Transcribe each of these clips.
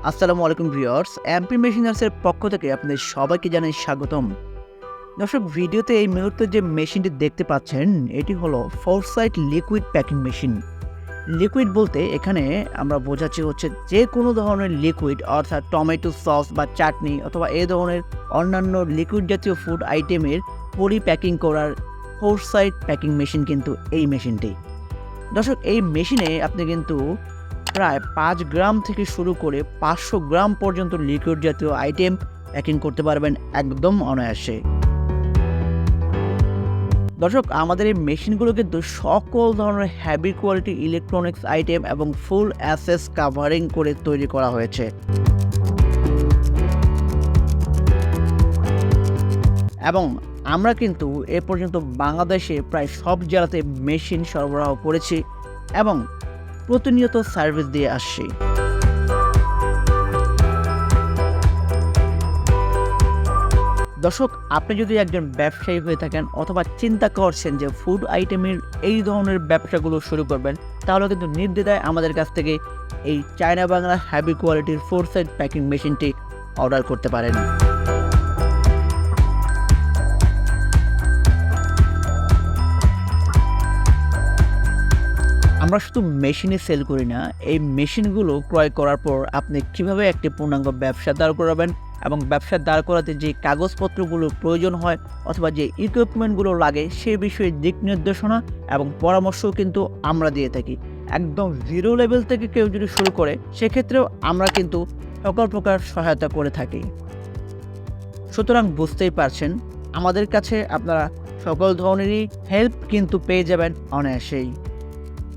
আসসালামু আলাইকুম viewers, MP মেশিনার্সের পক্ষ থেকে আপনাদের সবাইকে জানাই স্বাগতম। দর্শক, ভিডিওতে এই মুহূর্তে যে মেশিনটি দেখতে পাচ্ছেন এটি হলো foresight liquid packing machine. Liquid বলতে এখানে আমরা বোঝাচ্ছি হচ্ছে যে কোনো ধরনের লিকুইড, অর্থাৎ টমেটো সস বা চাটনি অথবা এই ধরনের অন্যান্য লিকুইড জাতীয় ফুড আইটেমের প্যাকিং করার ফোরসাইট প্যাকিং মেশিন কিন্তু এই মেশিনটি। দর্শক, এই মেশিনে আপনি কিন্তু প্রায় 5 গ্রাম থেকে শুরু করে 500 গ্রাম পর্যন্ত লিকুইড জাতীয় আইটেম প্যাকিং করতে পারবেন একদম অনায়াসে। দর্শক, আমাদের এই মেশিনগুলো কিন্তু সকল ধরনের হেভি কোয়ালিটি ইলেকট্রনিক্স আইটেম এবং ফুল অ্যাসেস কাভারিং করে তৈরি করা হয়েছে। এবং আমরা কিন্তু এ পর্যন্ত বাংলাদেশে প্রায় সব জেলাতে মেশিন সরবরাহ করেছি এবং প্রতিনিয়ত সার্ভিস দিয়ে আসছি। দর্শক, আপনি যদি একজন ব্যবসায়ী হয়ে থাকেন অথবা চিন্তা করছেন যে ফুড আইটেমের এই ধরনের ব্যবসাগুলো শুরু করবেন, তাহলে কিন্তু নির্দ্বিধায় আমাদের কাছ থেকে এই চায়না বাংলা হেভি কোয়ালিটির ফোরসাইট প্যাকিং মেশিনটি অর্ডার করতে পারেন। আমরা শুধু মেশিনে সেল করি না, এই মেশিনগুলো ক্রয় করার পর আপনি কিভাবে একটি পূর্ণাঙ্গ ব্যবসা দাঁড় করাবেন এবং ব্যবসা দাঁড় করাতে যে কাগজপত্রগুলো প্রয়োজন হয় অথবা যে ইকুইপমেন্টগুলো লাগে সে বিষয়ে দিক নির্দেশনা এবং পরামর্শও কিন্তু আমরা দিয়ে থাকি। একদম জিরো লেভেল থেকে কেউ যদি শুরু করে সেক্ষেত্রেও আমরা কিন্তু সকল প্রকার সহায়তা করে থাকি। সুতরাং বুঝতেই পারছেন, আমাদের কাছে আপনারা সকল ধরনেরই হেল্প কিন্তু পেয়ে যাবেন অনায়াসেই।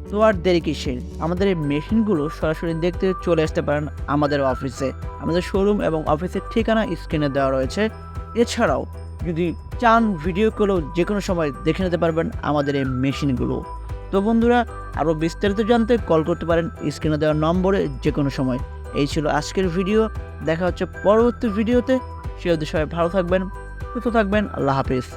তো আর দেরি কিসের, আমাদের এই মেশিনগুলো সরাসরি দেখতে চলে আসতে পারেন আমাদের অফিসে। আমাদের শোরুম এবং অফিসের ঠিকানা স্ক্রিনে দেওয়া রয়েছে। এছাড়াও যদি চান ভিডিও কলেও যে কোনো সময় দেখে নিতে পারবেন আমাদের এই মেশিনগুলো। তো বন্ধুরা, আরও বিস্তারিত জানতে কল করতে পারেন স্ক্রিনে দেওয়া নম্বরে যে কোনো সময়। এই ছিল আজকের ভিডিও, দেখা হচ্ছে পরবর্তী ভিডিওতে। সে অবধি সবাই ভালো থাকবেন, সুস্থ থাকবেন। আল্লাহ হাফিজ।